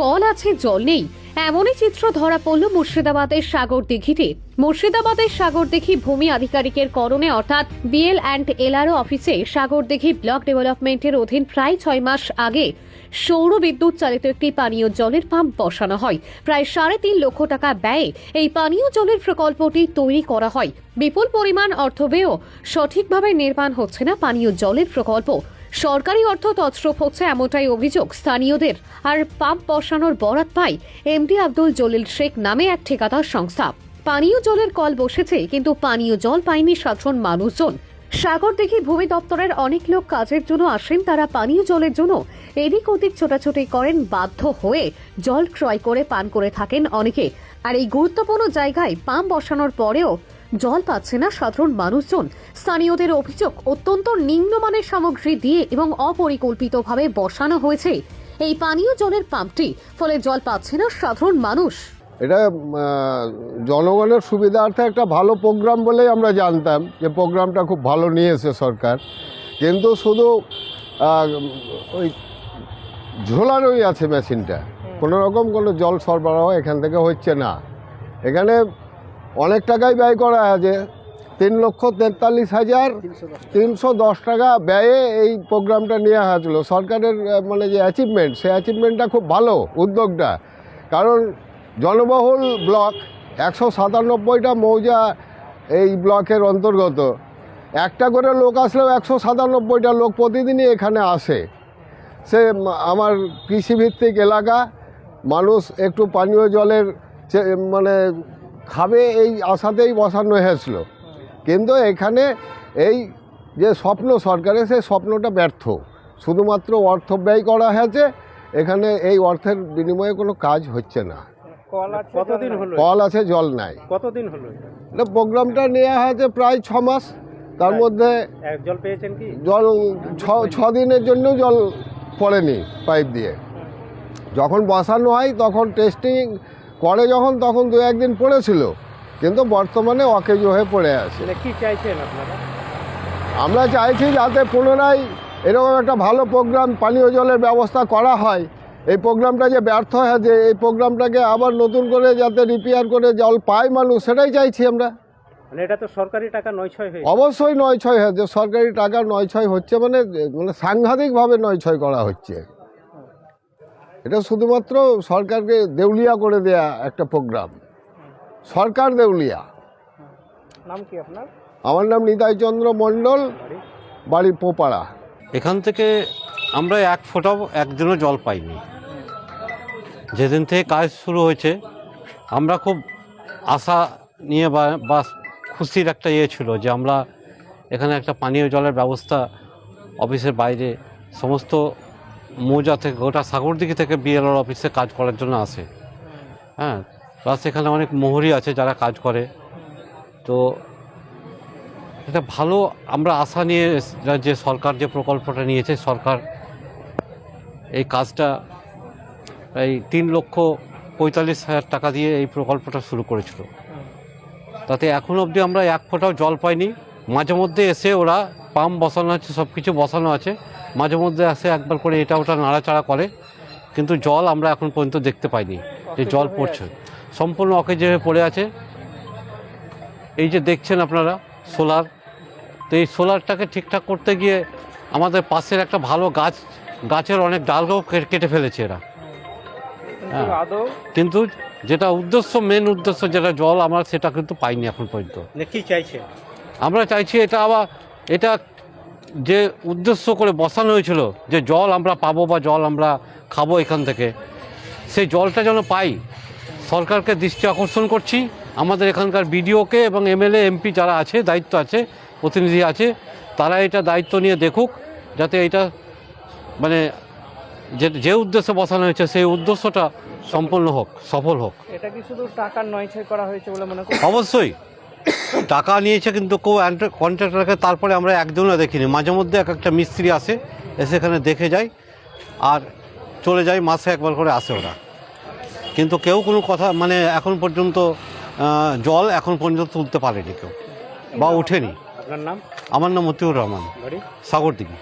Call আছে জল নেই, এমনই চিত্র ধরা পড়ল মুর্শিদাবাদের সাগরদিঘিতে। মুর্শিদাবাদের সাগরদিঘি ভূমি আধিকারিকের করণে অর্থাৎ BL&LRO অফিসে সাগরদিঘি ব্লক ডেভেলপমেন্টের অধীন প্রায় 6 মাস আগে সৌর বিদ্যুৎ চালিত একটি পানীয় জলের পাম্প বসানো হয়। প্রায় 3.5 লক্ষ টাকা ব্যয়ে এই পানীয় জলের প্রকল্পটি তৈরি করা হয়। বিপুল পরিমাণ অর্থ ব্যয়েও সঠিকভাবে নির্মাণ হচ্ছে না পানীয় জলের প্রকল্প। সরকারি অর্থ তছরূপ হচ্ছে এমনটাই অভিযোগ স্থানীয়দের। আর পাম্প বসানোর বরাত পায় MD আব্দুল জলিল শেখ নামে এক ঠিকাদার সংস্থা। পানীয় জলের কল বসেছে, কিন্তু পানীয় জল পায়নি সাধারণ মানুষজন। সাগরদিঘি ভূমি দপ্তরের অনেক লোক কাজের জন্য আসেন, তারা পানীয় জলের জন্য এদিক ওদিক ছোটাছুটি করেন, বাধ্য হয়ে জল ক্রয় করে পান করে থাকেন অনেকে। আর এই গুরুত্বপূর্ণ জায়গায় পাম্প বসানোর পরেও জল পাচ্ছে না সাধারণ মানুষজন। স্থানীয়দের অভিযোগ, অত্যন্ত নিম্নমানের সামগ্রী দিয়ে এবং অপরিকল্পিতভাবে বসানো হয়েছে এই পানীয় জলের পাম্পটি, ফলে জল পাচ্ছে না সাধারণ মানুষ। এটা জনগণের সুবিধার্থে একটা ভালো প্রোগ্রাম বলেই আমরা জানতাম যে প্রোগ্রামটা খুব ভালো নিয়েছে সরকার, কিন্তু শুধু ওই ঝোলানোই আছে মেশিনটা, কোনো রকম কোনো জল সরবরাহ এখান থেকে হচ্ছে না। এখানে অনেক টাকাই ব্যয় করা আছে, 3,43,310 টাকা ব্যয়ে এই প্রোগ্রামটা নেওয়া হয়েছিল। সরকারের মানে যে অ্যাচিভমেন্ট, সেই অ্যাচিভমেন্টটা খুব ভালো উদ্যোগটা, কারণ জনবহুল ব্লক, 197টা মৌজা এই ব্লকের অন্তর্গত। একটা করে লোক আসলেও 197টা লোক প্রতিদিনই এখানে আসে। সে আমার কৃষিভিত্তিক এলাকা, মানুষ একটু পানীয় জলের মানে খাবে এই আশাতেই বসানো হয়েছিল, কিন্তু এখানে এই যে স্বপ্ন সরকারের, সেই স্বপ্নটা ব্যর্থ। শুধুমাত্র অর্থ ব্যয় করা হয়েছে, এখানে এই অর্থের বিনিময়ে কোনো কাজ হচ্ছে না। কল আছে, জল নাই। কতদিন হলো এটা প্রোগ্রামটা নেওয়া হয়েছে? প্রায় 6 মাস। তার মধ্যে জল পেয়েছেন কি? জল 6 দিনের জন্য জল পড়েনি পাইপ দিয়ে। যখন বসানো হয় তখন টেস্টিং করে, তখন 2-1 দিন পড়েছিল, কিন্তু বর্তমানে অকেজ হয়ে পড়ে আছে। কি চাইছেন আপনারা? আমরা চাইছি যাতে পুনরায় এরকম একটা ভালো প্রোগ্রাম পানীয় জলের ব্যবস্থা করা হয়। এই প্রোগ্রামটা যে ব্যর্থ হয়েছে, এই প্রোগ্রামটাকে আবার নতুন করে যাতে রিপেয়ার করে জল পায় মানুষ, সেটাই চাইছি আমরা। মানে এটা তো সরকারি টাকা 9-6 হয়েছে। অবশ্যই 9-6 হয়েছে, সরকারি টাকা 9-6 হচ্ছে, মানে সাংঘাতিকভাবে 9-6 করা হচ্ছে। এটা শুধুমাত্র সরকারকে দেউলিয়া করে দেয়া একটা প্রোগ্রাম, সরকার দেউলিয়া। নাম কি আপনার? আমার নাম নিতাই চন্দ্র মণ্ডল, বাড়ি পোপাড়া। এখান থেকে আমরা 1 ফোঁটাও একদিনও জল পাইনি। যেদিন থেকে কাজ শুরু হয়েছে আমরা খুব আশা নিয়ে বা খুশির একটা ছিল যে আমরা এখানে একটা পানীয় জলের ব্যবস্থা অফিসের বাইরে সমস্ত মৌজা থেকে, গোটা সাগরদিঘি থেকে BLR অফিসে কাজ করার জন্য আসে। হ্যাঁ, প্লাস এখানে অনেক মোহরি আছে যারা কাজ করে। তো এটা ভালো, আমরা আশা নিয়ে যে সরকার যে প্রকল্পটা নিয়েছে, সরকার এই কাজটা এই 3,45,000 টাকা দিয়ে এই প্রকল্পটা শুরু করেছিল। তাতে এখনও অবধি আমরা 1 ফোঁটাও জল পাইনি। মাঝে মধ্যে এসে ওরা পাম্প বসানো আছে, সব কিছু বসানো আছে, মাঝে মধ্যে এসে একবার করে এটা ওটা নাড়াচাড়া করে, কিন্তু জল আমরা এখন পর্যন্ত দেখতে পাইনি যে জল পড়ছে। সম্পূর্ণ অকেজ হয়ে পড়ে আছে। এই যে দেখছেন আপনারা সোলার, তো এই সোলারটাকে ঠিকঠাক করতে গিয়ে আমাদের পাশের একটা ভালো গাছের অনেক ডালও কেটে ফেলেছে এরা। হ্যাঁ, কিন্তু যেটা উদ্দেশ্য, মেন উদ্দেশ্য যেটা জল, আমরা সেটা কিন্তু পাইনি এখন পর্যন্ত। কি চাইছে? আমরা চাইছি এটা যে উদ্দেশ্য করে বসানো হয়েছিল যে জল আমরা পাবো বা জল আমরা খাবো এখান থেকে, সেই জলটা যেন পাই। সরকারকে দৃষ্টি আকর্ষণ করছি, আমাদের এখানকার BDOকে এবং MLA MP যারা আছে, দায়িত্ব আছে, প্রতিনিধি আছে, তারা এটা দায়িত্ব নিয়ে দেখুক যাতে এটা মানে যে উদ্দেশ্যে বসানো হয়েছে সেই উদ্দেশ্যটা সম্পূর্ণ হোক, সফল হোক। এটা কি শুধু টাকার 9-6 করা হয়েছে বলে মনে করেন? অবশ্যই টাকা নিয়েছে, কিন্তু কেউ কন্ট্রাক্টরকে তারপরে আমরা একদিনও দেখিনি। মাঝে মধ্যে একটা মিস্ত্রি আসে, এসে এখানে দেখে যায় আর চলে যায়, মাসে একবার করে আসে ওরা, কিন্তু কেউ কোনো কথা মানে এখন পর্যন্ত জল এখন পর্যন্ত তুলতে পারেনি কেউ বা ওঠেনি। আপনার নাম? আমার নাম মতিউর রহমান, সাগরদিঘি।